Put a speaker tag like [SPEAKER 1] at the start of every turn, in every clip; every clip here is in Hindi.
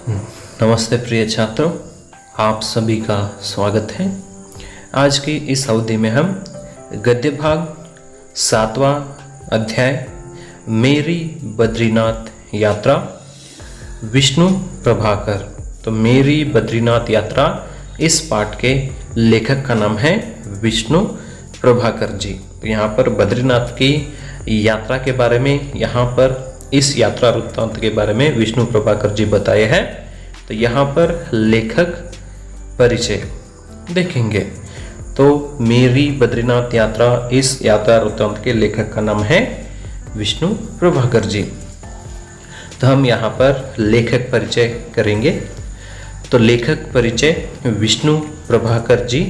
[SPEAKER 1] नमस्ते प्रिय छात्रों, आप सभी का स्वागत है। आज की इस अवधि में हम गद्य भाग 7वां अध्याय मेरी बद्रीनाथ यात्रा विष्णु प्रभाकर। तो मेरी बद्रीनाथ यात्रा इस पाठ के लेखक का नाम है विष्णु प्रभाकर जी। तो यहाँ पर बद्रीनाथ की यात्रा के बारे में, यहाँ पर इस यात्रा वृत्तांत के बारे में विष्णु प्रभाकर जी बताए हैं। तो यहाँ पर लेखक परिचय देखेंगे। तो मेरी बद्रीनाथ यात्रा, इस यात्रा वृत्तांत के लेखक का नाम है विष्णु प्रभाकर जी। तो हम यहाँ पर लेखक परिचय करेंगे। तो लेखक परिचय विष्णु प्रभाकर जी।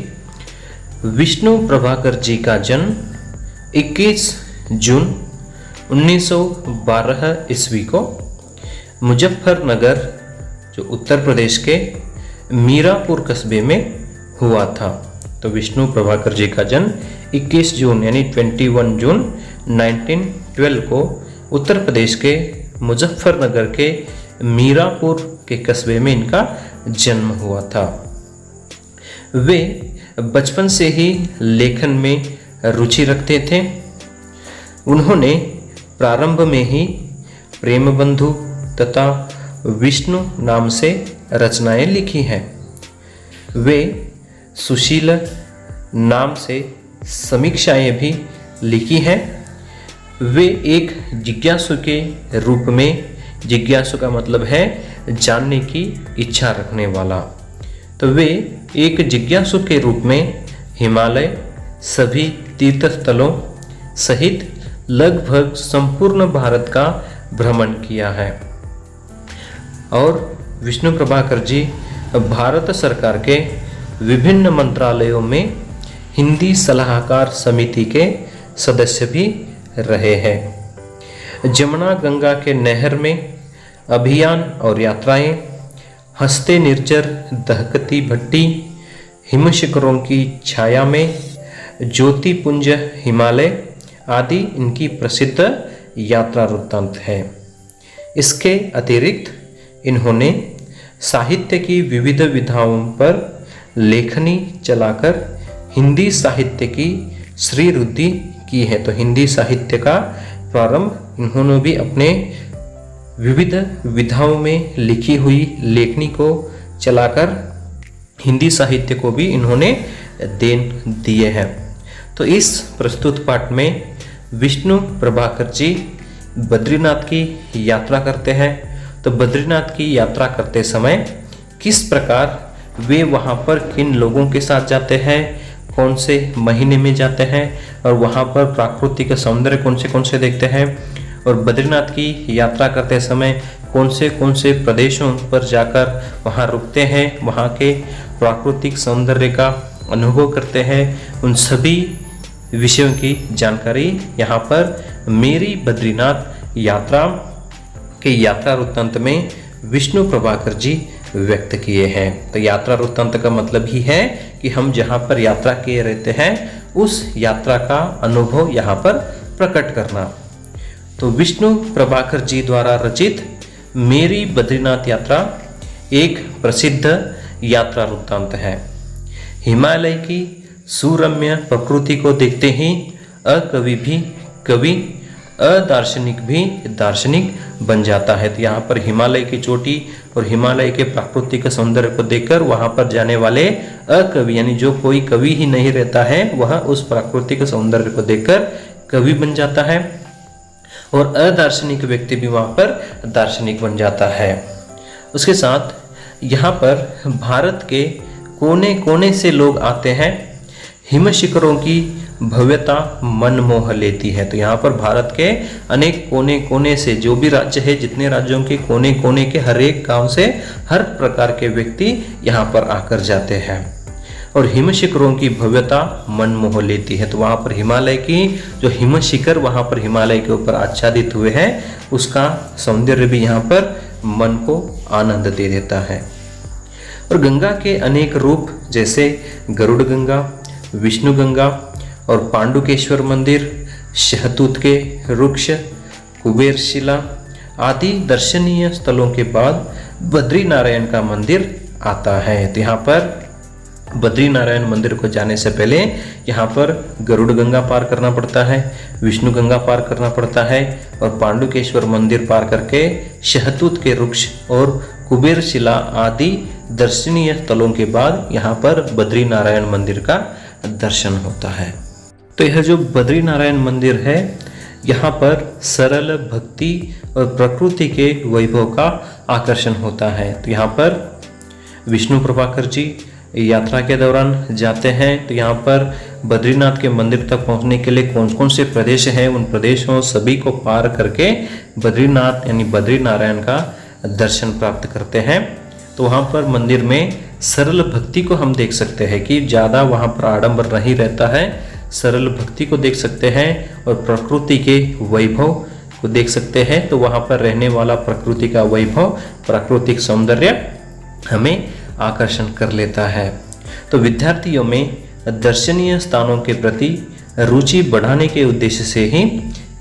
[SPEAKER 1] विष्णु प्रभाकर जी का जन्म 21 जून 1912 ईस्वी को मुजफ्फरनगर, जो उत्तर प्रदेश के मीरापुर कस्बे में हुआ था। तो विष्णु प्रभाकर जी का जन्म 21 जून यानी 21 जून 1912 को उत्तर प्रदेश के मुजफ्फरनगर के मीरापुर के कस्बे में इनका जन्म हुआ था। वे बचपन से ही लेखन में रुचि रखते थे। उन्होंने प्रारंभ में ही प्रेम बंधु तथा विष्णु नाम से रचनाएं लिखी हैं। वे सुशील नाम से समीक्षाएं भी लिखी हैं। वे एक जिज्ञासु के रूप में, जिज्ञासु का मतलब है जानने की इच्छा रखने वाला, तो वे एक जिज्ञासु के रूप में हिमालय, सभी तीर्थ स्थलों सहित लगभग संपूर्ण भारत का भ्रमण किया है। और विष्णु प्रभाकर जी भारत सरकार के विभिन्न मंत्रालयों में हिंदी सलाहकार समिति के सदस्य भी रहे हैं। जमुना गंगा के नहर में अभियान और यात्राएं, हंसते निर्जर दहकती भट्टी, हिम शिखरों की छाया में, ज्योतिपुंज हिमालय आदि इनकी प्रसिद्ध यात्रा वृत्तांत है। इसके अतिरिक्त इन्होंने साहित्य की विविध विधाओं पर लेखनी चलाकर हिंदी साहित्य की श्रीवृद्धि की है। तो हिंदी साहित्य का प्रारंभ इन्होंने भी अपने विविध विधाओं में लिखी हुई लेखनी को चलाकर हिंदी साहित्य को भी इन्होंने देन दिए हैं। तो इस प्रस्तुत पाठ में विष्णु प्रभाकर जी बद्रीनाथ की यात्रा करते हैं। तो बद्रीनाथ की यात्रा करते समय किस प्रकार वे वहाँ पर किन लोगों के साथ जाते हैं, कौन से महीने में जाते हैं, और वहाँ पर प्राकृतिक सौंदर्य कौन से देखते हैं, और बद्रीनाथ की यात्रा करते समय कौन से प्रदेशों पर जाकर वहाँ रुकते हैं, वहाँ के प्राकृतिक सौंदर्य का अनुभव करते हैं, उन सभी विषयों की जानकारी यहाँ पर मेरी बद्रीनाथ यात्रा के यात्रा वृत्तांत में विष्णु प्रभाकर जी व्यक्त किए हैं। तो यात्रा वृत्तांत का मतलब ही है कि हम जहाँ पर यात्रा किए रहते हैं उस यात्रा का अनुभव यहाँ पर प्रकट करना। तो विष्णु प्रभाकर जी द्वारा रचित मेरी बद्रीनाथ यात्रा एक प्रसिद्ध यात्रा वृत्तांत है। हिमालय की सुरम्य प्रकृति को देखते ही अकवि भी कवि, अदार्शनिक भी दार्शनिक बन जाता है। तो यहाँ पर हिमालय की चोटी और हिमालय के प्राकृतिक सौंदर्य को देखकर वहाँ पर जाने वाले अकवि, यानी जो कोई कवि ही नहीं रहता है, वह उस प्राकृतिक सौंदर्य को देखकर कवि बन जाता है, और अदार्शनिक व्यक्ति भी वहाँ पर दार्शनिक बन जाता है। उसके साथ यहाँ पर भारत के कोने कोने से लोग आते हैं। हिम शिखरों की भव्यता मन मोह लेती है। तो यहाँ पर भारत के अनेक कोने कोने से, जो भी राज्य है, जितने राज्यों के कोने कोने के हर एक गांव से हर प्रकार के व्यक्ति यहाँ पर आकर जाते हैं, और हिम शिखरों की भव्यता मन मोह लेती है। तो वहाँ पर हिमालय की जो हिम शिखर वहाँ पर हिमालय के ऊपर आच्छादित हुए हैं, उसका सौंदर्य भी यहाँ पर मन को आनंद दे देता है। और गंगा के अनेक रूप, जैसे गरुड़ गंगा, विष्णु गंगा और पांडुकेश्वर मंदिर, शहतूत के वृक्ष, कुबेर शिला आदि दर्शनीय स्थलों के बाद बद्रीनारायण का मंदिर आता है। तो यहाँ पर बद्रीनारायण मंदिर को जाने से पहले यहाँ पर गरुड़ गंगा पार करना पड़ता है, विष्णु गंगा पार करना पड़ता है और पांडुकेश्वर मंदिर पार करके शहतूत के वृक्ष और कुबेर शिला आदि दर्शनीय स्थलों के बाद यहाँ पर बद्रीनारायण मंदिर का दर्शन होता है। तो यह जो बद्रीनारायण मंदिर है, यहाँ पर सरल भक्ति और प्रकृति के वैभव का आकर्षण होता है। तो यहाँ पर विष्णु प्रभाकर जी यात्रा के दौरान जाते हैं, तो यहाँ पर बद्रीनाथ के मंदिर तक पहुँचने के लिए कौन कौन से प्रदेश हैं, उन प्रदेशों सभी को पार करके बद्रीनाथ यानी बद्रीनारायण का दर्शन प्राप्त करते हैं। तो वहाँ पर मंदिर में सरल भक्ति को हम देख सकते हैं कि ज़्यादा वहाँ पर आडंबर नहीं रहता है, सरल भक्ति को देख सकते हैं और प्रकृति के वैभव को देख सकते हैं। तो वहाँ पर रहने वाला प्रकृति का वैभव, प्राकृतिक सौंदर्य हमें आकर्षण कर लेता है। तो विद्यार्थियों में दर्शनीय स्थानों के प्रति रुचि बढ़ाने के उद्देश्य से ही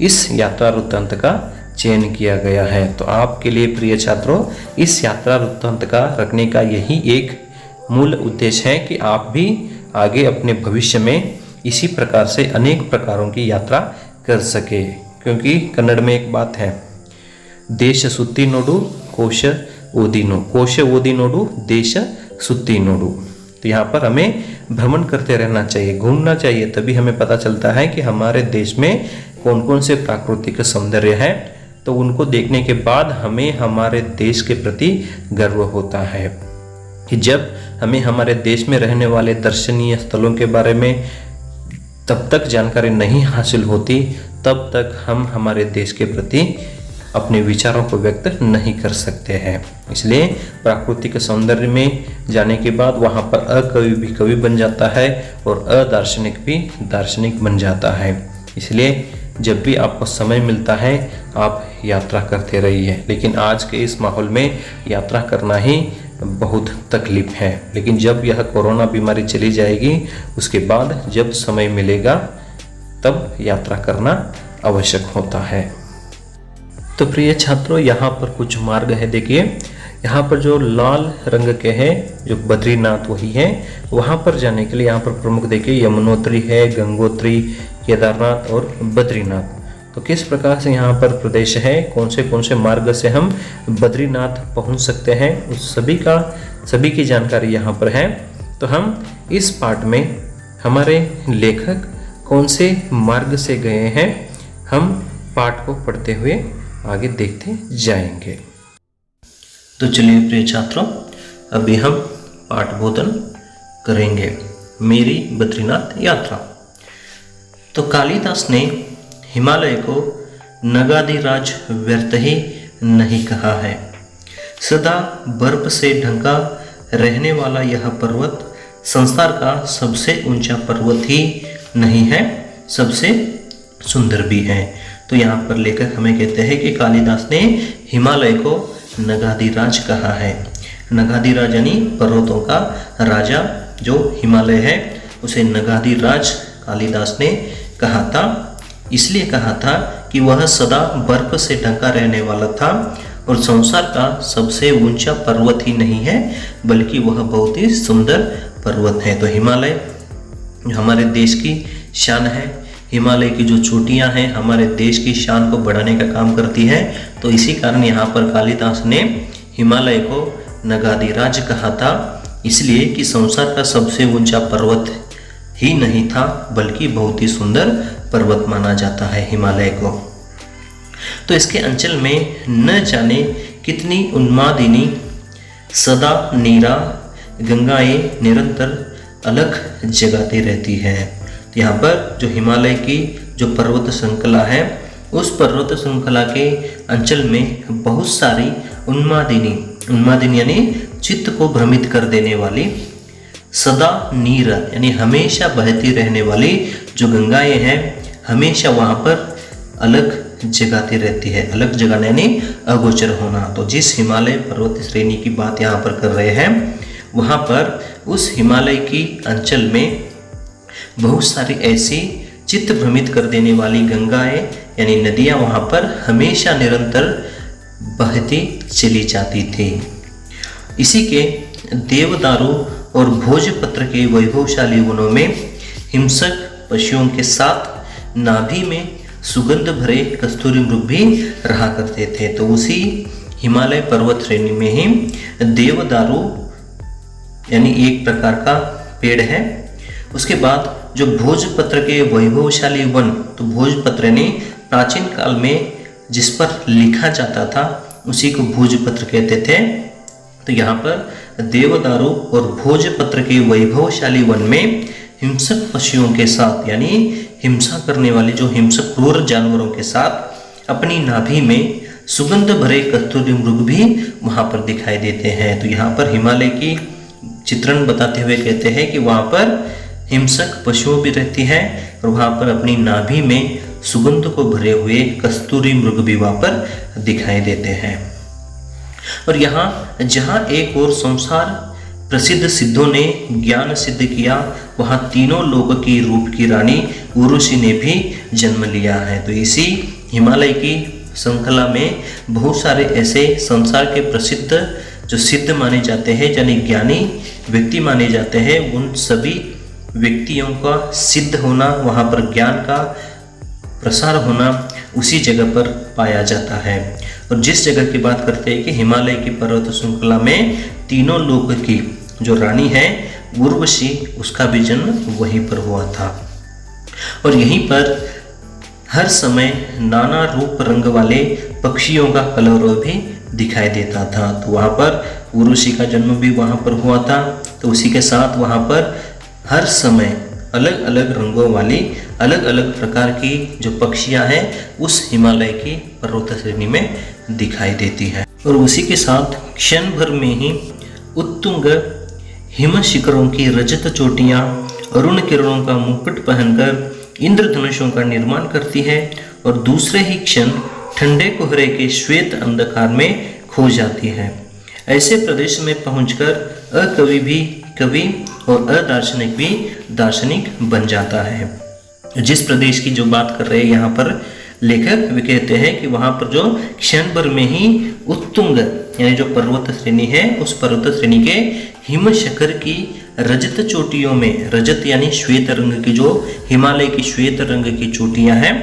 [SPEAKER 1] इस यात्रा वृत्तांत का चयन किया गया है। तो आपके लिए प्रिय छात्रों, इस यात्रा वृत्तांत का रखने का यही एक मूल उद्देश्य है कि आप भी आगे अपने भविष्य में इसी प्रकार से अनेक प्रकारों की यात्रा कर सके। क्योंकि कन्नड़ में एक बात है, देश सुत्ती नोडु कोश ओदी नोडु देश सुत्ती नोडु। तो यहाँ पर हमें भ्रमण करते रहना चाहिए, घूमना चाहिए, तभी हमें पता चलता है कि हमारे देश में कौन कौन से प्राकृतिक सौंदर्य है। तो उनको देखने के बाद हमें हमारे देश के प्रति गर्व होता है कि जब हमें हमारे देश में रहने वाले दर्शनीय स्थलों के बारे में तब तक जानकारी नहीं हासिल होती, तब तक हम हमारे देश के प्रति अपने विचारों को व्यक्त नहीं कर सकते हैं। इसलिए प्राकृतिक सौंदर्य में जाने के बाद वहाँ पर अकवि भी कवि बन जाता है और अदार्शनिक भी दार्शनिक बन जाता है। इसलिए जब भी आपको समय मिलता है आप यात्रा करते रहिए। लेकिन आज के इस माहौल में यात्रा करना ही बहुत तकलीफ है, लेकिन जब यह कोरोना बीमारी चली जाएगी उसके बाद जब समय मिलेगा तब यात्रा करना आवश्यक होता है। तो प्रिय छात्रों, यहाँ पर कुछ मार्ग है। देखिए यहाँ पर जो लाल रंग के हैं जो बद्रीनाथ वही है, वहाँ पर जाने के लिए यहाँ पर प्रमुख देखिए यमुनोत्री है, गंगोत्री, केदारनाथ और बद्रीनाथ। तो किस प्रकार से यहाँ पर प्रदेश है, कौन से मार्ग से हम बद्रीनाथ पहुँच सकते हैं, उस सभी की जानकारी यहाँ पर है। तो हम इस पाठ में हमारे लेखक कौन से मार्ग से गए हैं, हम पाठ को पढ़ते हुए आगे देखते जाएंगे। तो चलिए प्रिय छात्रों, अभी हम पाठबोधन करेंगे। मेरी बद्रीनाथ यात्रा। तो कालिदास ने हिमालय को नगाधिराज व्यर्थ ही नहीं कहा है। सदा बर्फ से ढका रहने वाला यह पर्वत संसार का सबसे ऊंचा पर्वत ही नहीं है, सबसे सुंदर भी है। तो यहाँ पर लेखक हमें कहते हैं कि कालिदास ने हिमालय को नगाधिराज कहा है। नगाधिराज यानी पर्वतों का राजा जो हिमालय है, उसे नगाधिराज कालिदास ने कहा था। इसलिए कहा था कि वह सदा बर्फ से ढका रहने वाला था और संसार का सबसे ऊंचा पर्वत ही नहीं है, बल्कि वह बहुत ही सुंदर पर्वत है। तो हिमालय हमारे देश की शान है। हिमालय की जो चोटियां हैं हमारे देश की शान को बढ़ाने का काम करती है। तो इसी कारण यहाँ पर कालिदास ने हिमालय को नगाधिराज कहा था, इसलिए कि संसार का सबसे ऊंचा पर्वत ही नहीं था, बल्कि बहुत ही सुंदर पर्वत माना जाता है हिमालय को। तो इसके अंचल में न जाने कितनी उन्मादिनी सदा नीरा गंगाएं निरंतर अलग जगाती रहती है। तो यहाँ पर जो हिमालय की जो पर्वत श्रृंखला है, उस पर्वत श्रृंखला के अंचल में बहुत सारी उन्मादिनी यानी चित्त को भ्रमित कर देने वाली, सदा नीर यानी हमेशा बहती रहने वाली जो गंगाएं हैं, हमेशा वहाँ पर अलग जगाती रहती है। अलग जगाना यानी अगोचर होना। तो जिस हिमालय पर्वत श्रेणी की बात यहाँ पर कर रहे हैं, वहाँ पर उस हिमालय की अंचल में बहुत सारी ऐसी चित्त भ्रमित कर देने वाली गंगाएं यानी नदियाँ वहाँ पर हमेशा निरंतर बहती चली जाती थी। इसी के देवदारू और भोजपत्र के वैभवशाली वनों में हिंसक पशुओं के साथ नाभि में सुगंध भरे कस्तूरी मृग भी रहा करते थे। तो उसी हिमालय पर्वत श्रेणी में ही देवदारू यानी एक प्रकार का पेड़ है। उसके बाद जो भोजपत्र के वैभवशाली वन, तो भोजपत्र यानी प्राचीन काल में जिस पर लिखा जाता था उसी को भोजपत्र कहते थे। तो यहाँ पर देवदारू और भोजपत्र के वैभवशाली वन में हिंसक पशुओं के साथ यानी हिंसा करने वाले जो हिंसक क्रूर जानवरों के साथ अपनी नाभि में सुगंध भरे कस्तूरी मृग भी वहाँ पर दिखाई देते हैं। तो यहाँ पर हिमालय की चित्रण बताते हुए कहते हैं कि वहाँ पर हिंसक पशुओं भी रहती है और वहाँ पर अपनी नाभि में सुगंध को भरे हुए कस्तूरी मृग भी वहाँ पर दिखाई देते हैं। और यहाँ जहाँ एक और संसार प्रसिद्ध सिद्धों ने ज्ञान सिद्ध किया, वहाँ तीनों लोक की रूप की रानी उर्वशी ने भी जन्म लिया है। तो इसी हिमालय की श्रृंखला में बहुत सारे ऐसे संसार के प्रसिद्ध जो सिद्ध माने जाते हैं यानी ज्ञानी व्यक्ति माने जाते हैं, उन सभी व्यक्तियों का सिद्ध होना, वहाँ पर ज्ञान का प्रसार होना उसी जगह पर पाया जाता है। और जिस जगह की बात करते हैं कि हिमालय की पर्वत श्रृंखला में तीनों लोक की जो रानी है उर्वशी, उसका भी जन्म वहीं पर हुआ था। और यहीं पर हर समय नाना रूप रंग वाले पक्षियों का कलरव भी दिखाई देता था। तो वहाँ पर उर्वशी का जन्म भी वहाँ पर हुआ था। तो उसी के साथ वहाँ पर हर समय अलग अलग रंगों वाली अलग अलग प्रकार की जो पक्षियाँ हैं उस हिमालय की पर्वत श्रेणी में दिखाई देती है। और उसी के साथ क्षण भर में ही उत्तुंग हिम शिखरों की रजत चोटियाँ अरुण किरणों का मुकुट पहनकर इंद्रधनुषों का निर्माण करती है और दूसरे ही क्षण ठंडे कोहरे के श्वेत अंधकार में खो जाती है। ऐसे प्रदेश में पहुंचकर अकवि भी कवि और अदार्शनिक भी दार्शनिक बन जाता है। जिस प्रदेश की जो बात कर रहे हैं यहाँ पर लेखक, वे कहते हैं कि वहाँ पर जो क्षण भर में ही उत्तुंग यानी जो पर्वत श्रेणी है उस पर्वत श्रेणी के हिम शिखर की रजत चोटियों में, रजत यानी श्वेत रंग की जो हिमालय की श्वेत रंग की चोटियाँ हैं,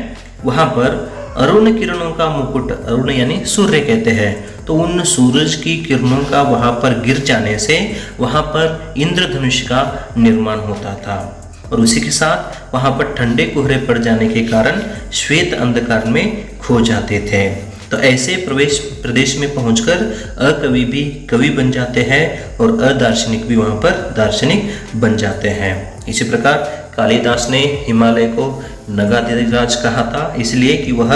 [SPEAKER 1] वहाँ पर अरुण किरणों का मुकुट, अरुण यानी सूर्य कहते हैं, तो उन सूरज की किरणों का वहाँ पर गिर जाने से वहाँ पर इंद्रधनुष का निर्माण होता था। और उसी के साथ वहाँ पर ठंडे कोहरे पड़ जाने के कारण श्वेत अंधकार में खो जाते थे। तो ऐसे प्रदेश में पहुंचकर अकवि भी कवि बन जाते हैं और अदार्शनिक भी वहाँ पर दार्शनिक बन जाते हैं। इसी प्रकार कालिदास ने हिमालय को नगाधिराज कहा था, इसलिए कि वह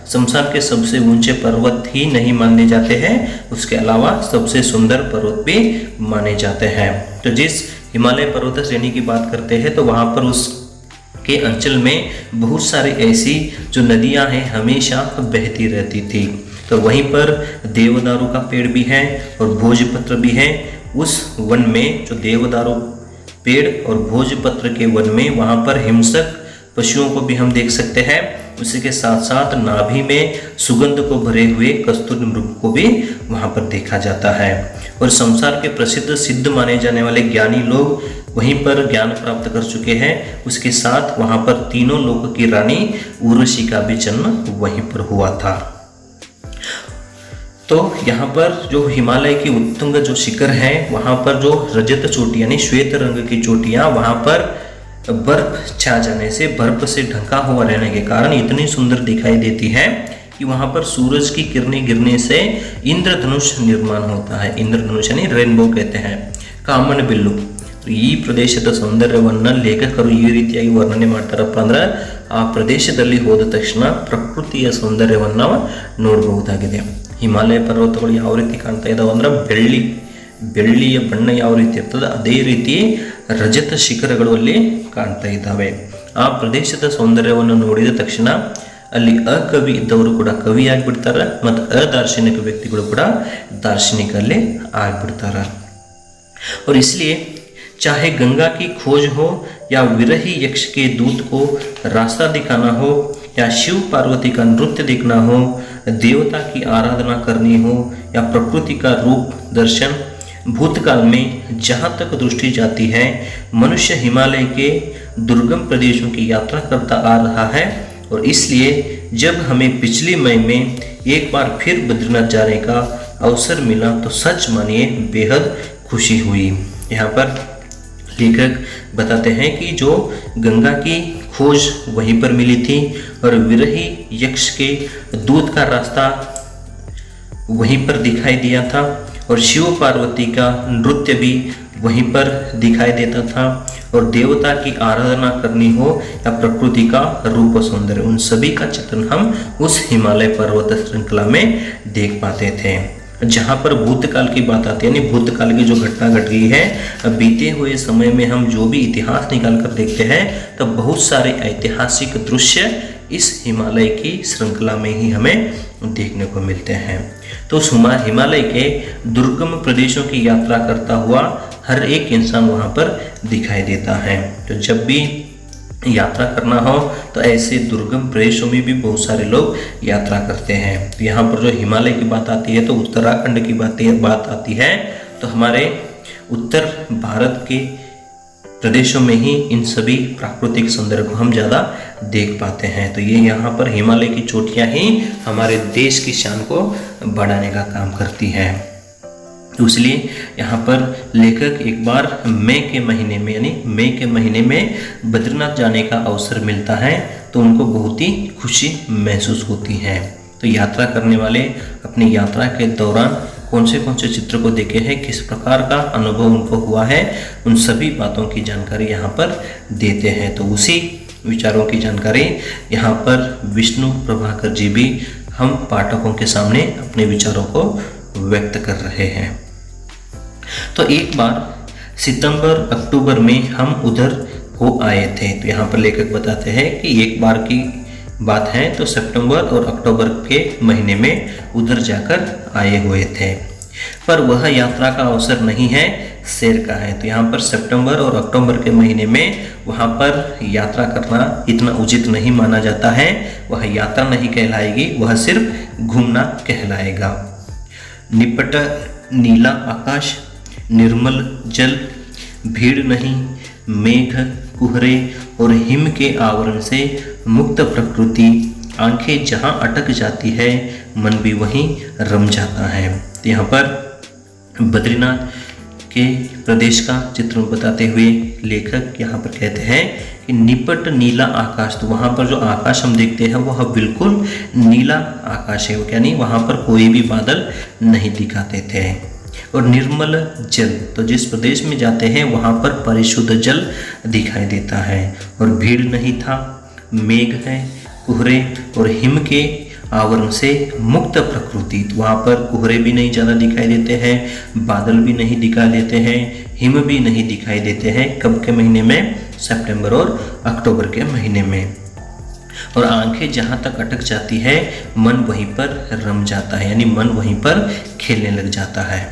[SPEAKER 1] संसार के सबसे ऊंचे पर्वत ही नहीं माने जाते हैं, उसके अलावा सबसे सुंदर पर्वत भी माने जाते हैं। तो जिस हिमालय पर्वत श्रेणी की बात करते हैं तो वहाँ पर उसके अंचल में बहुत सारी ऐसी जो नदियाँ हैं हमेशा बहती रहती थी। तो वहीं पर देवदारू का पेड़ भी है और भोजपत्र भी है। उस वन में जो देवदारू पेड़ और भोजपत्र के वन में वहाँ पर हिंसक पशुओं को भी हम देख सकते हैं। उसी के साथ साथ नाभि में सुगंध को भरे हुए कस्तूरी मृग को भी वहाँ पर देखा जाता है। और संसार के प्रसिद्ध सिद्ध माने जाने वाले ज्ञानी लोग वहीं पर ज्ञान प्राप्त कर चुके हैं। उसके साथ वहाँ पर तीनों लोक की रानी उर्वशी का भी जन्म वहीं पर हुआ था। तो यहाँ पर जो हिमालय की उत्तुंग जो शिखर है वहाँ पर जो रजत चोटी यानी श्वेत रंग की चोटियाँ, वहाँ पर बर्फ छा जाने से, बर्फ से ढका हुआ रहने के कारण इतनी सुंदर दिखाई देती है कि वहाँ पर सूरज की किरणें गिरने से इंद्रधनुष निर्माण होता है। इंद्रधनुष यानी रेनबो कहते हैं, ಕಾಮನ ಬಿಲ್ಲು। ಈ ಪ್ರದೇಶದ ಸೌಂದರ್ಯವನ್ನು ಲೇಖಕರು ಈ ರೀತಿಯಾಗಿ ವರ್ಣನೆ ಮಾಡ್ತಾರಪ್ಪ ಅಂದ್ರೆ ಆ ಪ್ರದೇಶದಲ್ಲಿ ಹೋದ ತಕ್ಷಣ ಪ್ರಕೃತಿಯ ಸೌಂದರ್ಯವನ್ನು ನಾವು ನೋಡಬಹುದಾಗಿದೆ। ಹಿಮಾಲಯ ಪರ್ವತಗಳು ಯಾವ ರೀತಿ ಕಾಣ್ತಾ ಇದಾವೆ ಅಂದ್ರೆ ಬೆಳ್ಳಿಯ ಬಣ್ಣ ಯಾವ ರೀತಿ ಇರ್ತದೆ ಅದೇ ರೀತಿ ರಜತ ಶಿಖರಗಳು ಅಲ್ಲಿ ಕಾಣ್ತಾ ಇದ್ದಾವೆ। ಆ ಪ್ರದೇಶದ ಸೌಂದರ್ಯವನ್ನು ನೋಡಿದ ತಕ್ಷಣ ಅಲ್ಲಿ ಅಕವಿ ಇದ್ದವರು ಕೂಡ ಕವಿ ಆಗಿಬಿಡ್ತಾರೆ ಮತ್ತು अदार्शनिक ವ್ಯಕ್ತಿಗಳು ಕೂಡ दार्शनिक ಆಗಿಬಿಡ್ತಾರೆ। और इसलिए चाहे गंगा की खोज हो या विरही यक्ष के दूत को रास्ता दिखाना हो या शिव पार्वती का नृत्य देखना हो, देवता की आराधना करनी हो या प्रकृति का रूप दर्शन भूतकाल में जहाँ तक दृष्टि जाती है मनुष्य हिमालय के दुर्गम प्रदेशों की यात्रा करता आ रहा है, और इसलिए जब हमें पिछली मई में एक बार फिर बद्रीनाथ जाने का अवसर मिला तो सच मानिए बेहद खुशी हुई। यहाँ पर लेखक बताते हैं कि जो गंगा की खोज वहीं पर मिली थी और विरही यक्ष के दूध का रास्ता वहीं पर दिखाई दिया था, और शिव पार्वती का नृत्य भी वहीं पर दिखाई देता था, और देवता की आराधना करनी हो या प्रकृति का रूप सौंदर्य, उन सभी का चित्रण हम उस हिमालय पर्वत श्रृंखला में देख पाते थे। जहाँ पर भूतकाल की बात आती है, यानी भूतकाल की जो घटना घट गई है, बीते हुए समय में हम जो भी इतिहास निकाल कर देखते हैं तो बहुत सारे ऐतिहासिक दृश्य इस हिमालय की श्रृंखला में ही हमें देखने को मिलते हैं। तो उस हिमालय के दुर्गम प्रदेशों की यात्रा करता हुआ हर एक इंसान वहाँ पर दिखाई देता है। तो जब भी यात्रा करना हो तो ऐसे दुर्गम प्रदेशों में भी बहुत सारे लोग यात्रा करते हैं। तो यहाँ पर जो हिमालय की बात आती है तो उत्तराखंड की बात आती है, तो हमारे उत्तर भारत के प्रदेशों में ही इन सभी प्राकृतिक सौंदर्य को हम ज़्यादा देख पाते हैं। तो ये यहाँ पर हिमालय की चोटियाँ ही हमारे देश की शान को बढ़ाने का काम करती हैं। तो इसलिए यहाँ पर लेखक एक बार मई के महीने में, यानी मई के महीने में बद्रीनाथ जाने का अवसर मिलता है तो उनको बहुत ही खुशी महसूस होती है। तो यात्रा करने वाले अपनी यात्रा के दौरान कौन से चित्र को देखे हैं, किस प्रकार का अनुभव उनको हुआ है, उन सभी बातों की जानकारी यहाँ पर देते हैं। तो उसी विचारों की जानकारी यहाँ पर विष्णु प्रभाकर जी भी हम पाठकों के सामने अपने विचारों को व्यक्त कर रहे हैं। तो एक बार सितंबर अक्टूबर में हम उधर हो आए थे। तो यहाँ पर लेखक बताते हैं कि एक बार की बात है तो सितंबर और अक्टूबर के महीने में उधर जाकर आए हुए थे, पर वह यात्रा का अवसर नहीं है, सैर का है। तो यहाँ पर सितंबर और अक्टूबर के महीने में वहाँ पर यात्रा करना इतना उचित नहीं माना जाता है, वह यात्रा नहीं कहलाएगी, वह सिर्फ घूमना कहलाएगा। निपट नीला आकाश, निर्मल जल, भीड़ नहीं, मेघ कुहरे और हिम के आवरण से मुक्त प्रकृति, आंखें जहाँ अटक जाती है मन भी वहीं रम जाता है। तो यहाँ पर बद्रीनाथ के प्रदेश का चित्र बताते हुए लेखक यहाँ पर कहते हैं कि निपट नीला आकाश, तो वहाँ पर जो आकाश हम देखते हैं वह बिल्कुल नीला आकाश है, यानी वहाँ पर कोई भी बादल नहीं दिखाते थे। और निर्मल जल, तो जिस प्रदेश में जाते हैं वहाँ पर परिशुद्ध जल दिखाई देता है। और भीड़ नहीं था, मेघ है, कुहरे और हिम के आवरण से मुक्त प्रकृति, तो वहाँ पर कुहरे भी नहीं ज़्यादा दिखाई देते हैं, बादल भी नहीं दिखाई देते हैं, हिम भी नहीं दिखाई देते हैं। कब के महीने में? सितंबर और अक्टूबर के महीने में। और आंखें जहाँ तक अटक जाती है मन वहीं पर रम जाता है, यानी मन वहीं पर खेलने लग जाता है।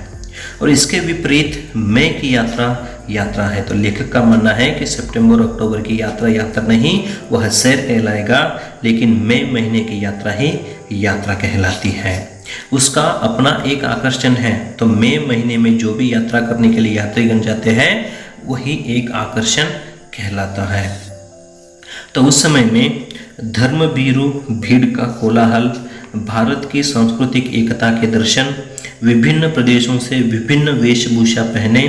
[SPEAKER 1] और इसके विपरीत मई की यात्रा है। तो लेखक का मानना है कि सितंबर और अक्टूबर की यात्रा नहीं, वह सैर कहलाएगा, लेकिन मई महीने की यात्रा ही यात्रा कहलाती है। उसका अपना एक आकर्षण है। तो मई महीने में जो भी यात्रा करने के लिए यात्रीगण जाते हैं वही एक आकर्षण कहलाता है। तो उस समय में धर्मभीरु भीड़ का कोलाहल, भारत की सांस्कृतिक एकता के दर्शन, विभिन्न प्रदेशों से विभिन्न वेशभूषा पहने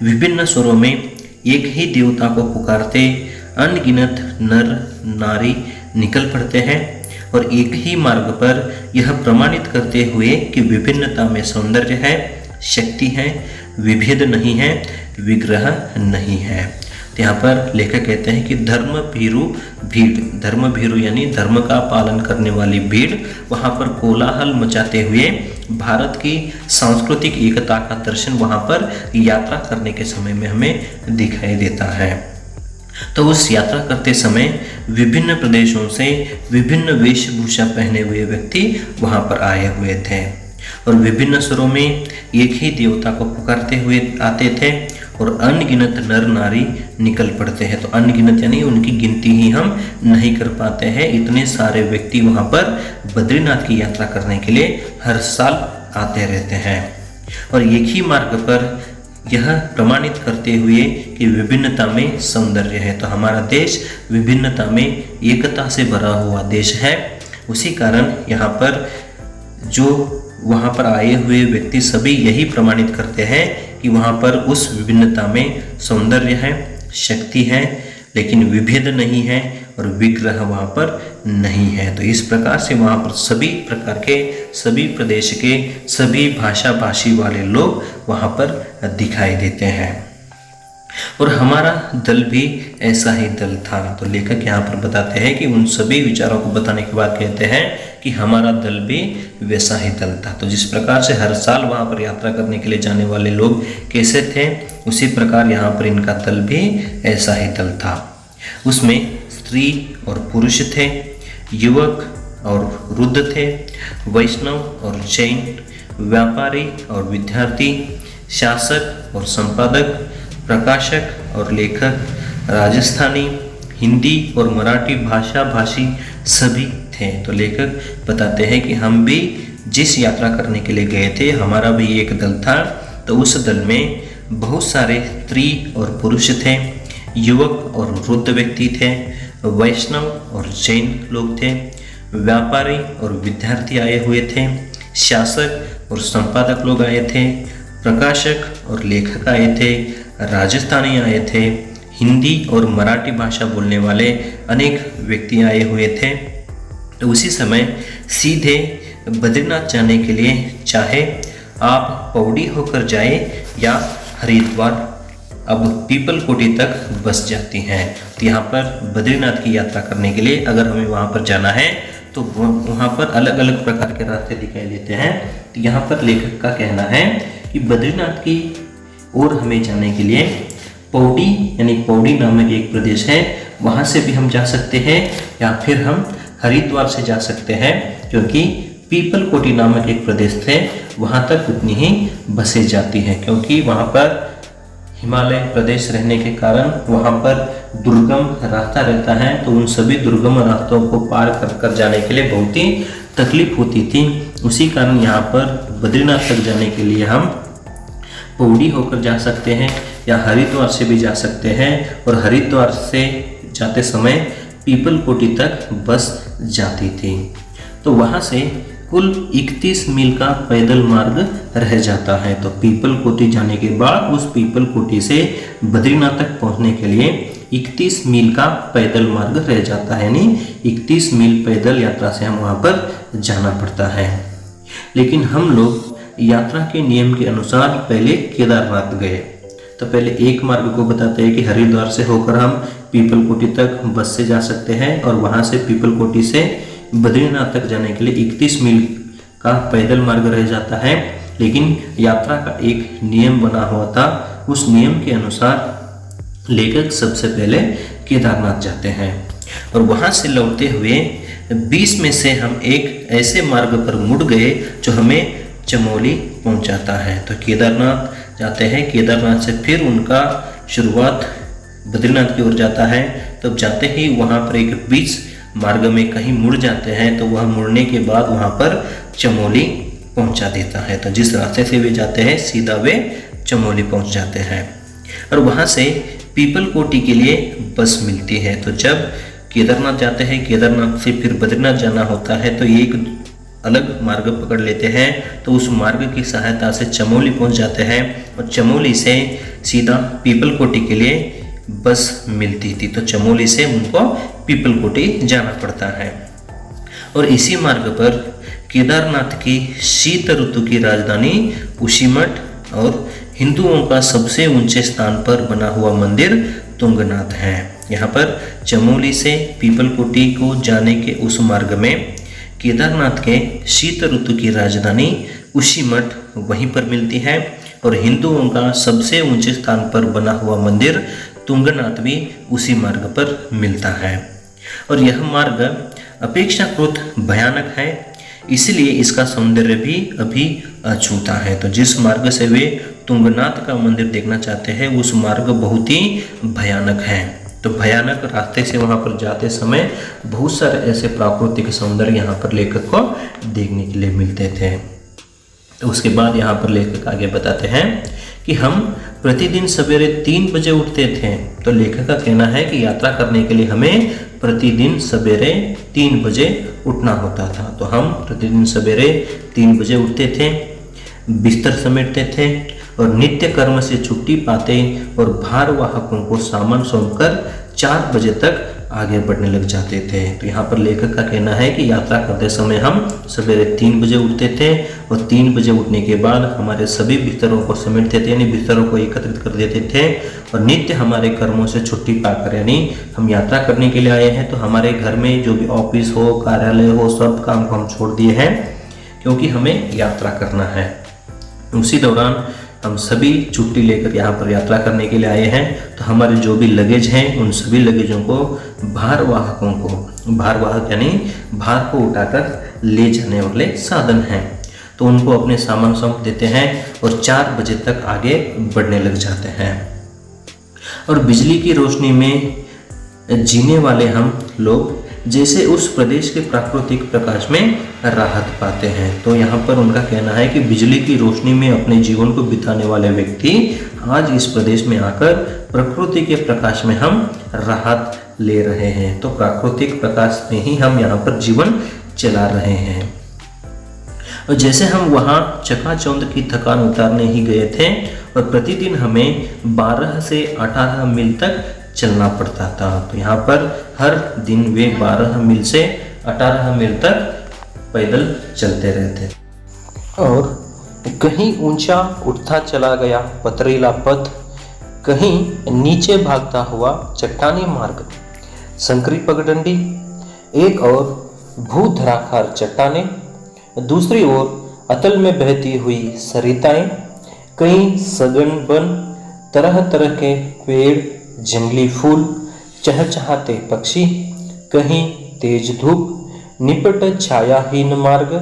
[SPEAKER 1] विभिन्न स्वरों में एक ही देवता को पुकारते अनगिनत नर नारी निकल पड़ते हैं, और एक ही मार्ग पर यह प्रमाणित करते हुए कि विभिन्नता में सौंदर्य है, शक्ति है, विभेद नहीं है, विग्रह नहीं है। तो यहाँ पर लेखक कहते हैं कि धर्म भीरु यानी धर्म का पालन करने वाली भीड़ वहाँ पर कोलाहल मचाते हुए भारत की सांस्कृतिक एकता का दर्शन वहाँ पर यात्रा करने के समय में हमें दिखाई देता है। तो उस यात्रा करते समय विभिन्न प्रदेशों से विभिन्न वेशभूषा पहने हुए व्यक्ति वहाँ पर आए हुए थे, और विभिन्न स्वरों में एक ही देवता को पुकारते हुए आते थे, और अनगिनत नर नारी निकल पड़ते हैं। तो अनगिनत यानी उनकी गिनती ही हम नहीं कर पाते हैं, इतने सारे व्यक्ति वहाँ पर बद्रीनाथ की यात्रा करने के लिए हर साल आते रहते हैं। और एक ही मार्ग पर यह प्रमाणित करते हुए कि विभिन्नता में सौंदर्य है। तो हमारा देश विभिन्नता में एकता से भरा हुआ देश है। उसी कारण यहाँ पर जो वहाँ पर आए हुए व्यक्ति सभी यही प्रमाणित करते हैं कि वहाँ पर उस विभिन्नता में सौंदर्य है, शक्ति है, लेकिन विभेद नहीं है और विग्रह वहाँ पर नहीं है। तो इस प्रकार से वहाँ पर सभी प्रकार के, सभी प्रदेश के, सभी भाषा भाषी वाले लोग वहाँ पर दिखाई देते हैं। और हमारा दल भी ऐसा ही दल था। तो लेखक यहाँ पर बताते हैं कि उन सभी विचारों को बताने के बाद कहते हैं कि हमारा दल भी वैसा ही दल था। तो जिस प्रकार से हर साल वहाँ पर यात्रा करने के लिए जाने वाले लोग कैसे थे, उसी प्रकार यहाँ पर इनका दल भी ऐसा ही दल था। उसमें स्त्री और पुरुष थे, युवक और वृद्ध थे, वैष्णव और जैन, व्यापारी और विद्यार्थी, शासक और संपादक, प्रकाशक और लेखक, राजस्थानी, हिंदी और मराठी भाषा भाषी सभी थे। तो लेखक बताते हैं कि हम भी जिस यात्रा करने के लिए गए थे, हमारा भी एक दल था। तो उस दल में बहुत सारे स्त्री और पुरुष थे, युवक और वृद्ध व्यक्ति थे, वैष्णव और जैन लोग थे, व्यापारी और विद्यार्थी आए हुए थे, शासक और संपादक लोग आए थे, प्रकाशक और लेखक आए थे, राजस्थानी आए थे, हिंदी और मराठी भाषा बोलने वाले अनेक व्यक्ति आए हुए थे। तो उसी समय सीधे बद्रीनाथ जाने के लिए चाहे आप पौड़ी होकर जाए या हरिद्वार, अब पीपल कोटी तक बस जाती हैं। तो यहाँ पर बद्रीनाथ की यात्रा करने के लिए अगर हमें वहाँ पर जाना है तो वहाँ पर अलग अलग प्रकार के रास्ते दिखाई देते हैं। तो यहाँ पर लेखक का कहना है कि बद्रीनाथ की ओर हमें जाने के लिए पौड़ी यानी पौड़ी नामक एक प्रदेश है, वहाँ से भी हम जा सकते हैं, या फिर हम हरिद्वार से जा सकते हैं, क्योंकि पीपल कोटी नामक एक प्रदेश थे, वहाँ तक उतनी ही बसें जाती हैं, क्योंकि वहाँ पर हिमालय प्रदेश रहने के कारण वहाँ पर दुर्गम रास्ता रहता है। तो उन सभी दुर्गम रास्तों को पार कर जाने के लिए बहुत ही तकलीफ होती थी। उसी कारण यहाँ पर बद्रीनाथ तक जाने के लिए हम पौड़ी होकर जा सकते हैं या हरिद्वार से भी जा सकते हैं। और हरिद्वार से जाते समय पीपल कोटी तक बस जाती थी। तो वहाँ से कुल 31 मील का पैदल मार्ग रह जाता है। तो पीपल कोटी जाने के बाद उस पीपल कोटी से बद्रीनाथ तक पहुँचने के लिए 31 मील का पैदल मार्ग रह जाता है, यानी 31 मील पैदल यात्रा से हम वहाँ पर जाना पड़ता है। लेकिन हम लोग यात्रा के नियम के अनुसार पहले केदारनाथ गए। तो पहले एक मार्ग को बताते हैं कि हरिद्वार से होकर हम पीपल कोटी तक बस से जा सकते हैं, और वहाँ से पीपल कोटी से बद्रीनाथ तक जाने के लिए 31 मील का पैदल मार्ग रह जाता है। लेकिन यात्रा का एक नियम बना हुआ था, उस नियम के अनुसार लेखक सबसे पहले केदारनाथ जाते हैं, और वहाँ से लौटते हुए 20 में से हम एक ऐसे मार्ग पर मुड़ गए जो हमें चमोली पहुँचाता है। तो केदारनाथ जाते हैं, केदारनाथ से फिर उनका शुरुआत बद्रीनाथ की ओर जाता है। तब जाते ही वहाँ पर एक बीच मार्ग में कहीं मुड़ जाते हैं, तो वह मुड़ने के बाद वहाँ पर चमोली पहुँचा देता है। तो जिस रास्ते से वे जाते हैं सीधा वे चमोली पहुँच जाते हैं, और वहाँ से पीपल कोटी के लिए बस मिलती है। तो जब केदारनाथ जाते हैं, केदारनाथ से फिर बद्रीनाथ जाना होता है, तो एक अलग मार्ग पकड़ लेते हैं। तो उस मार्ग की सहायता से चमोली पहुँच जाते हैं, और चमोली से सीधा पीपल कोटी के लिए बस मिलती थी। तो चमोली से उनको पीपल कोटी जाना पड़ता है। और इसी मार्ग पर केदारनाथ की शीत ऋतु की राजधानी ऊशीमठ और हिंदुओं का सबसे ऊंचे स्थान पर बना हुआ मंदिर तुंगनाथ है। यहाँ पर चमोली से पीपल कोटी को जाने के उस मार्ग में केदारनाथ के शीत ऋतु की राजधानी ऊशीमठ वहीं पर मिलती है, और हिंदुओं का सबसे ऊंचे स्थान पर बना हुआ मंदिर तुंगनाथ भी उसी मार्ग पर मिलता है। और यह मार्ग अपेक्षाकृत भयानक है, इसलिए इसका सौंदर्य भी अभी अछूता है। तो जिस मार्ग से वे तुंगनाथ का मंदिर देखना चाहते हैं, उस मार्ग बहुत ही भयानक है। तो भयानक रास्ते से वहाँ पर जाते समय बहुत सारे ऐसे प्राकृतिक सौंदर्य यहाँ पर लेखक को देखने के लिए मिलते थे। तो उसके बाद यहाँ पर लेखक आगे बताते हैं कि हम प्रतिदिन सवेरे 3 बजे उठते थे। तो लेखक का कहना है कि यात्रा करने के लिए हमें प्रतिदिन सवेरे 3 बजे उठना होता था। तो हम प्रतिदिन सवेरे 3 बजे उठते थे, बिस्तर समेटते थे और नित्य कर्म से छुट्टी पाते और भार वाहकों को सामान सौंपकर 4 बजे तक आगे बढ़ने लग जाते थे। तो यहाँ पर लेखक का कहना है कि यात्रा करते समय हम सवेरे 3 बजे उठते थे और 3 बजे उठने के बाद हमारे सभी बिस्तरों को समेटते थे, यानी बिस्तरों को एकत्रित कर देते थे और नित्य हमारे कर्मों से छुट्टी पाकर, यानी हम यात्रा करने के लिए आए हैं तो हमारे घर में जो भी ऑफिस हो, कार्यालय हो, सब काम को हम छोड़ दिए हैं क्योंकि हमें यात्रा करना है। उसी दौरान हम सभी छुट्टी लेकर यहाँ पर यात्रा करने के लिए आए हैं। तो हमारे जो भी लगेज हैं उन सभी लगेजों को भारवाहकों को, भारवाहक यानी भार को उठाकर ले जाने वाले साधन हैं, तो उनको अपने सामान सौंप देते हैं और 4 बजे तक आगे बढ़ने लग जाते हैं। और बिजली की रोशनी में जीने वाले हम लोग जैसे उस प्रदेश के प्राकृतिक प्रकाश में राहत पाते हैं। तो यहाँ पर उनका कहना है कि बिजली की रोशनी में अपने जीवन को बिताने वाले व्यक्ति आज इस प्रदेश में आकर प्रकृति के प्रकाश में हम राहत ले रहे हैं। तो प्राकृतिक प्रकाश में ही हम यहाँ पर जीवन चला रहे हैं। और जैसे हम वहाँ चकाचौंध की थकान उतारने ही गए थे और प्रतिदिन हमें 12 से 18 मील तक चलना पड़ता था। तो यहाँ पर हर दिन वे 12 मील से 18 मील तक पैदल चलते रहते और कहीं ऊंचा उठता चला गया पथरीला पथ, कहीं नीचे भागता हुआ चट्टानी मार्ग, संकरी पगडंडी, एक और भूधराखार चट्टाने, दूसरी ओर अतल में बहती हुई सरिताएं, कहीं सघन वन, तरह तरह के पेड़, जंगली फूल, चहचहाते पक्षी, कहीं तेज धूप, निपट छायाहीन मार्ग,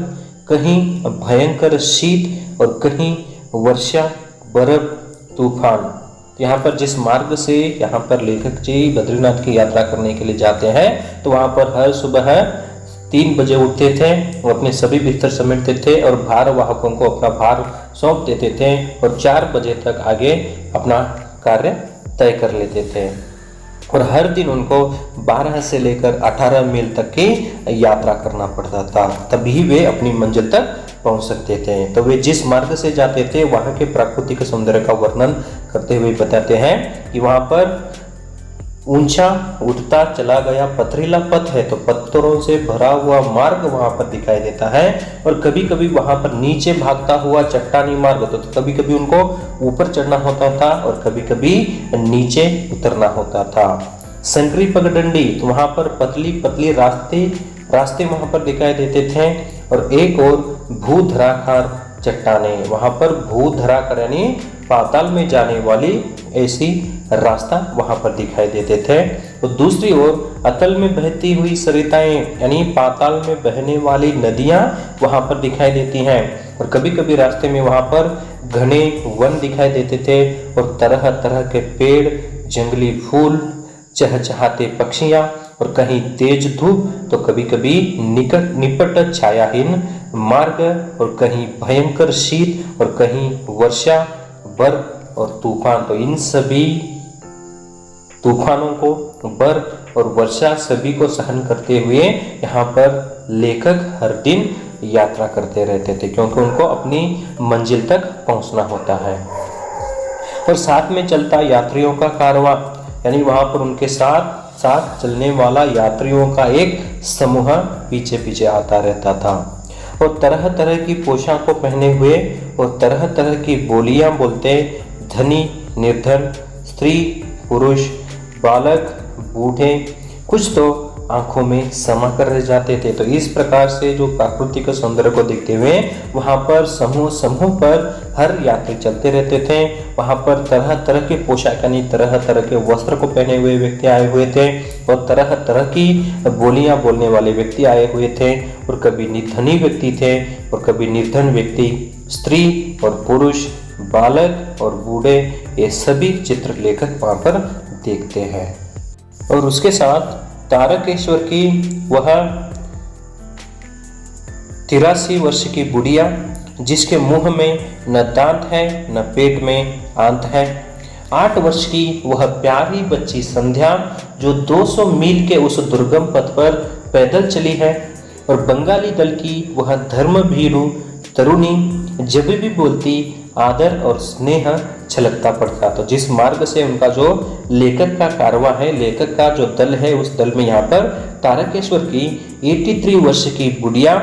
[SPEAKER 1] कहीं भयंकर शीत और कहीं वर्षा, बर्फ, तूफान। यहाँ पर जिस मार्ग से यहाँ पर लेखक जी बद्रीनाथ की यात्रा करने के लिए जाते हैं तो वहाँ पर हर सुबह 3 बजे उठते थे और अपने सभी बिस्तर समेटते थे और भार वाहकों को अपना भार सौंप देते थे और 4 बजे तक आगे अपना कार्य तय कर लेते थे। और हर दिन उनको 12 से लेकर 18 मील तक की यात्रा करना पड़ता था, तभी वे अपनी मंजिल तक पहुंच सकते थे। तो वे जिस मार्ग से जाते थे वहाँ के प्राकृतिक सौंदर्य का वर्णन करते हुए बताते हैं कि वहाँ पर ऊंचा उठता चला गया पथरीला पथ है, तो पत्थरों से भरा हुआ मार्ग वहां पर दिखाई देता है और कभी कभी वहां पर नीचे भागता हुआ चट्टानी मार्ग, तो कभी कभी उनको ऊपर चढ़ना होता था और कभी कभी नीचे उतरना होता था। संकरी पगडंडी, तो वहां पर पतली पतली रास्ते वहां पर दिखाई देते थे और एक और भूधराखार चट्टाने, वहां पर भूधराखार यानी पाताल में जाने वाली ऐसी रास्ता वहां पर दिखाई देते थे। और दूसरी ओर अतल में बहती हुई सरिताएं यानी पाताल में बहने वाली नदियां वहां पर दिखाई देती हैं और कभी कभी रास्ते में वहां पर घने वन दिखाई देते थे और तरह तरह के पेड़, जंगली फूल, चहचहाते पक्षियां और कहीं तेज धूप, तो कभी कभी निपट छायाहीन मार्ग और कहीं भयंकर शीत और कहीं वर्षा, बर्फ और तूफान। तो इन सभी तूफानों को, बर्फ और वर्षा सभी को सहन करते हुए यहाँ पर लेखक हर दिन यात्रा करते रहते थे क्योंकि उनको अपनी मंजिल तक पहुंचना होता है। और साथ में चलता यात्रियों का कारवां, यानी वहां पर उनके साथ चलने वाला यात्रियों का एक समूह पीछे पीछे आता रहता था और तरह तरह की पोशाकों पहने हुए और तरह तरह की बोलियां बोलते धनी, निर्धन, स्त्री, पुरुष, बालक, बूढ़े, कुछ तो आंखों में समा कर रह जाते थे। तो इस प्रकार से जो प्राकृतिक सौंदर्य को देखते हुए वहां पर समूह पर हर यात्री चलते रहते थे। वहां पर तरह तरह के पोशाक यानी तरह तरह के वस्त्र को पहने हुए व्यक्ति आए हुए थे और तरह तरह की बोलियां बोलने वाले व्यक्ति आए हुए थे और कभी धनी व्यक्ति थे और कभी निर्धन व्यक्ति, स्त्री और पुरुष, बालक और बूढ़े, ये सभी चित्र लेखक वहां पर देखते हैं। और उसके साथ तारकेश्वर की वह 83 वर्ष की बुढ़िया जिसके मुंह में न दांत है न पेट में आंत है, 8 वर्ष की वह प्यारी बच्ची संध्या जो 200 मील के उस दुर्गम पथ पर पैदल चली है, और बंगाली दल की वह धर्मभीरू तरुणी जब भी बोलती आदर और स्नेह छलकता पड़ता। तो जिस मार्ग से उनका जो लेखक का कारवां है, लेखक का जो दल है, उस दल में यहाँ पर तारकेश्वर की 83 वर्ष की बुढ़िया,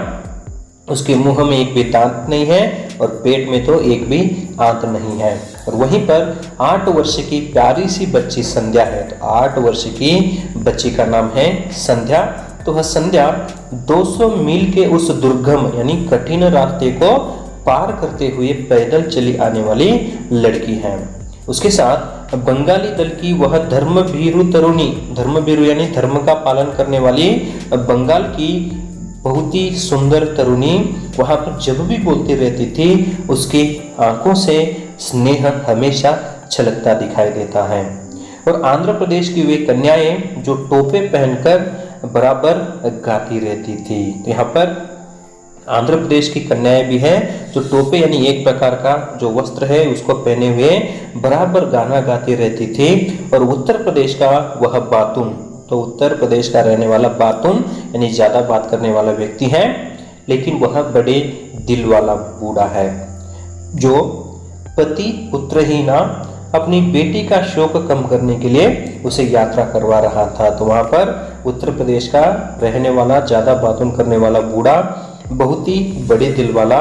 [SPEAKER 1] उसके मुंह में एक भी दांत नहीं है और पेट में तो एक भी आंत नहीं है, और वहीं पर 8 वर्ष की प्यारी सी बच्ची संध्या है। तो 8 वर्ष की बच्ची का नाम है संध्या। तो वह संध्या 200 मील के उस दुर्गम यानी कठिन रास्ते को पार करते हुए पैदल चली आने वाली लड़की है। उसके साथ बंगाली दल की वह धर्मभीरू तरुणी, धर्मभीरू यानी धर्म का पालन करने वाली बंगाल की बहुत ही सुंदर तरुणी वहां पर जब भी बोलती रहती थी, उसकी आंखों से स्नेह हमेशा छलकता दिखाई देता है। और आंध्र प्रदेश की वे कन्याएं जो टोपे पहनकर बराबर गाती रहती थी। तो यहाँ पर आंध्र प्रदेश की कन्याएं भी हैं जो टोपे यानी एक प्रकार का जो वस्त्र है उसको पहने हुए बराबर गाना गाती रहती थी। और उत्तर प्रदेश का वह बातून, तो उत्तर प्रदेश का रहने वाला बातून यानी ज्यादा बात करने वाला व्यक्ति है, लेकिन वह बड़े दिल वाला बूढ़ा है जो पति पुत्रहीना अपनी बेटी का शोक कम करने के लिए उसे यात्रा करवा रहा था। तो वहां पर उत्तर प्रदेश का रहने वाला ज्यादा बातून करने वाला बूढ़ा, बहुत ही बड़े दिल वाला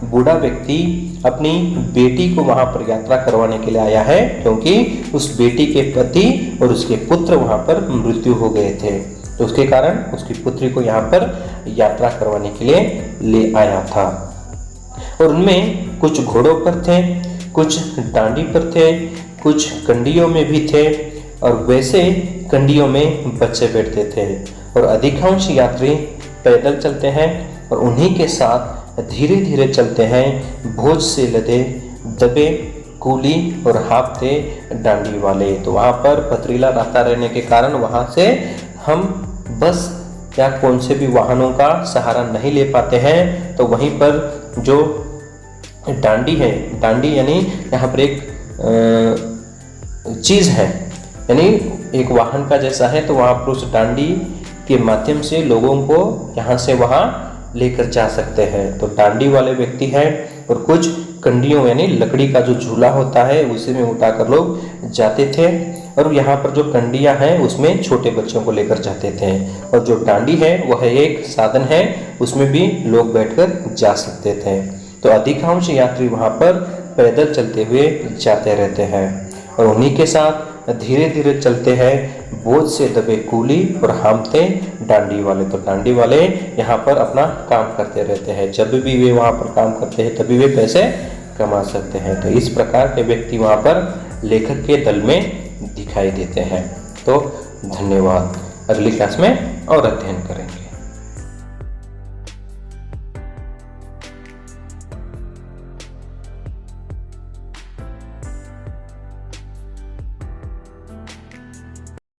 [SPEAKER 1] बूढ़ा व्यक्ति अपनी बेटी को वहां पर यात्रा करवाने के लिए आया है, क्योंकि उस बेटी के पति और उसके पुत्र वहां पर मृत्यु हो गए थे। तो उसके कारण उसकी पुत्री को यहाँ पर यात्रा करवाने के लिए ले आया था। और उनमें कुछ घोड़ों पर थे, कुछ डांडी पर थे, कुछ कंडियों में भी थे, और वैसे कंडियों में बच्चे बैठते थे। और अधिकांश यात्री पैदल चलते हैं और उन्हीं के साथ धीरे धीरे चलते हैं भोज से लदे दबे कूली और हाफते डांडी वाले। तो वहाँ पर पथरीला रास्ता रहने के कारण वहाँ से हम बस या कौन से भी वाहनों का सहारा नहीं ले पाते हैं। तो वहीं पर जो डांडी है, डांडी यानी यहाँ पर एक चीज़ है, यानी एक वाहन का जैसा है, तो वहाँ पर उस डांडी के माध्यम से लोगों को यहाँ से वहाँ लेकर जा सकते हैं। तो डांडी वाले व्यक्ति हैं, और कुछ कंडियों यानी लकड़ी का जो झूला होता है उसी में उठाकर लोग जाते थे, और यहाँ पर जो कंडियाँ हैं उसमें छोटे बच्चों को लेकर जाते थे। और जो डांडी है वह एक साधन है, उसमें भी लोग बैठकर जा सकते थे। तो अधिकांश यात्री वहाँ पर पैदल चलते हुए जाते रहते हैं, और उन्हीं के साथ धीरे धीरे चलते हैं बोझ से दबे कूली और हामते डांडी वाले। तो डांडी वाले यहाँ पर अपना काम करते रहते हैं, जब भी वे वहाँ पर काम करते हैं तभी वे पैसे कमा सकते हैं। तो इस प्रकार के व्यक्ति वहाँ पर लेखक के दल में दिखाई देते हैं। तो धन्यवाद, अगली क्लास में और अध्ययन करेंगे।